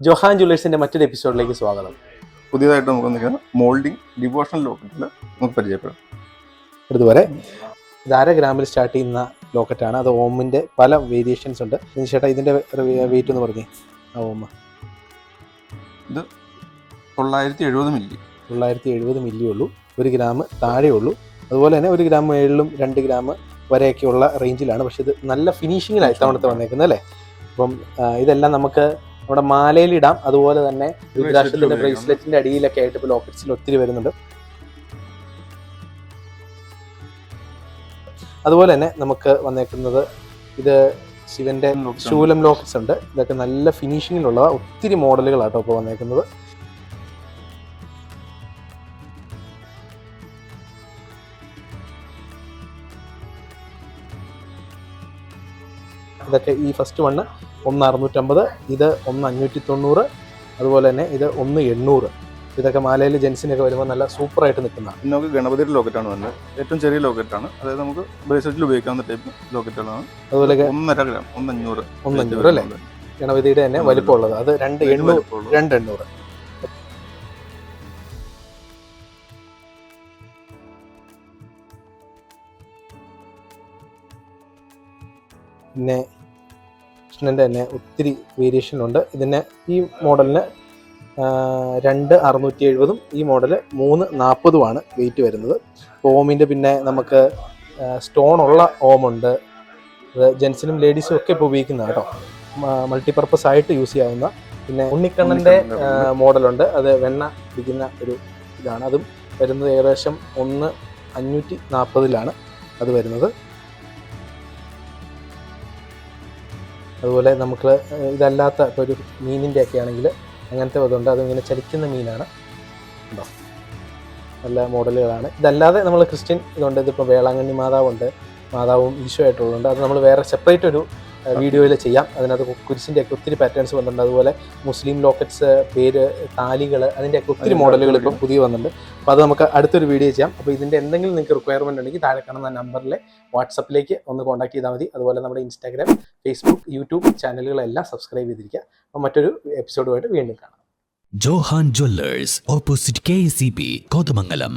Johan ജ്വല്ലേഴ്സിന്റെ മറ്റൊരു എപ്പിസോഡിലേക്ക് സ്വാഗതം. പുതിയതായിട്ട് നമുക്ക് മോൾഡിംഗ് ഡിവോഷണൽ ലോക്കറ്റിൽ നമുക്ക് പരിചയപ്പെടാം. ഇതുവരെ ഇത് 1/2 ഗ്രാമിൽ സ്റ്റാർട്ട് ചെയ്യുന്ന ലോക്കറ്റാണ്. അത് ഓമിന്റെ പല വേരിയേഷൻസ് ഉണ്ട്. ചേട്ടാ ഇതിന്റെ വെയിറ്റ് ഒന്ന് പറഞ്ഞേ. ആ ഓം ഇത് 970 മില്ലി 970 മില്ലി ഉള്ളൂ. 1 ഗ്രാം താഴെ ഉള്ളൂ. അതുപോലെ തന്നെ 1 ഗ്രാം മുകളിലും 2 ഗ്രാം വരെയൊക്കെയുള്ള റേഞ്ചിലാണ്. പക്ഷെ ഇത് നല്ല ഫിനിഷിങ്ങിലാണ് ഇത്തവണത്തെ വന്നേക്കുന്നത് അല്ലേ. അപ്പം ഇതെല്ലാം നമുക്ക് നമ്മുടെ മാലയിലിടാം. അതുപോലെ തന്നെ രുദ്രാക്ഷത്തിന്റെ ബ്രേസ്ലെറ്റിന്റെ അടിയിലൊക്കെ ആയിട്ട് ഇപ്പോൾ ലോക്കറ്റ്സിൽ ഒത്തിരി വരുന്നുണ്ട്. അതുപോലെ തന്നെ നമുക്ക് വന്നേക്കുന്നത് ഇത് ശിവന്റെ ശൂലം ലോക്കറ്റ്സ് ഉണ്ട്. ഇതൊക്കെ നല്ല ഫിനിഷിങ്ങിലുള്ള ഒത്തിരി മോഡലുകളാട്ടോ ഇപ്പോൾ വന്നേക്കുന്നത്. ഇതൊക്കെ ഈ ഫസ്റ്റ് വണ്ണ് 1,650, ഇത് 1,590, അതുപോലെ തന്നെ ഇത് 1,800. ഇതൊക്കെ മാലയിൽ ജെൻസിനൊക്കെ വരുമ്പോൾ നല്ല സൂപ്പറായിട്ട് നിൽക്കുന്നതാണ്. നമുക്ക് ഗണപതിയുടെ ലോക്കറ്റാണ് വന്നത്. ഏറ്റവും ചെറിയ ലോക്കറ്റാണ്. അതായത് നമുക്ക് ബ്രേസ്ലെറ്റിൽ ഉപയോഗിക്കാവുന്ന ടൈപ്പ് ലോക്കറ്റുകളാണ്. അതുപോലെ 1.5 ഗ്രാം 1,500 അല്ലേ. ഗണപതിയുടെ തന്നെ വലിപ്പമുള്ളത് അത് 2,800. പിന്നെ കൃഷ്ണൻ്റെ തന്നെ ഒത്തിരി വേരിയേഷനുണ്ട്. ഇതിന് ഈ മോഡലിന് 2,670 ഈ മോഡല് 3,40 വെയിറ്റ് വരുന്നത്. ഓമിൻ്റെ പിന്നെ നമുക്ക് സ്റ്റോൺ ഉള്ള ഓമുണ്ട്. അത് ജെൻസിനും ലേഡീസും ഒക്കെ ഇപ്പോൾ ഉപയോഗിക്കുന്നതാണ് കേട്ടോ. മൾട്ടിപർപ്പസ് ആയിട്ട് യൂസ് ചെയ്യാവുന്ന. പിന്നെ ഉണ്ണിക്കണ്ണൻ്റെ മോഡലുണ്ട്. അത് വെണ്ണ പിടിക്കുന്ന ഒരു ഇതാണ്. അതും വരുന്നത് ഏകദേശം 1,540 അത് വരുന്നത്. അതുപോലെ നമുക്ക് ഇതല്ലാത്ത ഇപ്പോൾ ഒരു മീനിൻ്റെ ഒക്കെ ആണെങ്കിൽ അങ്ങനത്തെ ഇതുണ്ട്. അതിങ്ങനെ ചലിക്കുന്ന മീനാണ് ഉണ്ടോ. നല്ല മോഡലുകളാണ്. ഇതല്ലാതെ നമ്മൾ ക്രിസ്ത്യൻ ഇതുണ്ട്. ഇതിപ്പോൾ വേളാങ്കണ്ണി മാതാവുണ്ട്. മാതാവും ഈശോ ആയിട്ടുള്ളതുണ്ട്. അത് നമ്മൾ വേറെ സെപ്പറേറ്റ് ഒരു വീഡിയോയിൽ ചെയ്യാം. അതിനകത്ത് കുരിശിൻ്റെ ഒക്കെ ഒത്തിരി പാറ്റേൺസ് വന്നിട്ടുണ്ട്. അതുപോലെ മുസ്ലിം ലോക്കറ്റ്സ്, പേര്, താലികൾ, അതിൻ്റെയൊക്കെ ഒത്തിരി മോഡലുകൾ ഇപ്പം പുതിയ വന്നിട്ടുണ്ട്. അപ്പോൾ അത് നമുക്ക് അടുത്തൊരു വീഡിയോ ചെയ്യാം. അപ്പോൾ ഇതിൻ്റെ എന്തെങ്കിലും നിങ്ങൾക്ക് റിക്വയർമെൻറ്റ് ഉണ്ടെങ്കിൽ താഴെ കാണുന്ന നമ്പറിൽ വാട്സപ്പിലേക്ക് ഒന്ന് കോൺടാക്ട് ചെയ്താൽ മതി. അതുപോലെ നമ്മുടെ ഇൻസ്റ്റാഗ്രാം, ഫേസ്ബുക്ക്, യൂട്യൂബ് ചാനലുകളെല്ലാം സബ്സ്ക്രൈബ് ചെയ്തിരിക്കുക. അപ്പോൾ മറ്റൊരു എപ്പിസോഡുമായിട്ട് വീണ്ടും കാണാം. Johan Jewellers, opposite KCB, Kothamangalam.